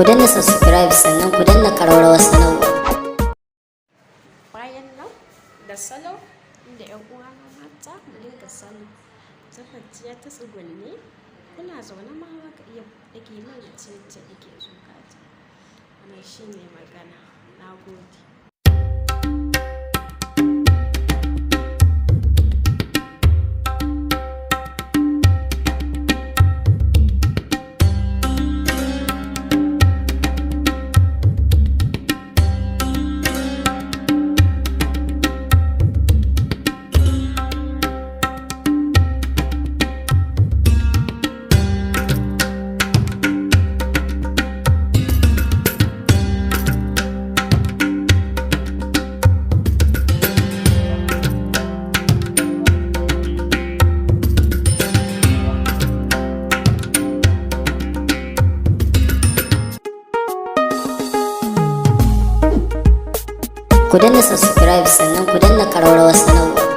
Ku danna subscribe sannan ku danna ƙararrawar sanarwa. Bayan nan da salo inda 'yan uwana mata mu dinga salo ta kwanciya ta tsugunne, kuna zaune ma za ka iya ɗage nan da ce ake so ka ji. Wannan shine magana. Na gode. Ku danna subscribe sannan ku danna ƙararrawar sanarwa.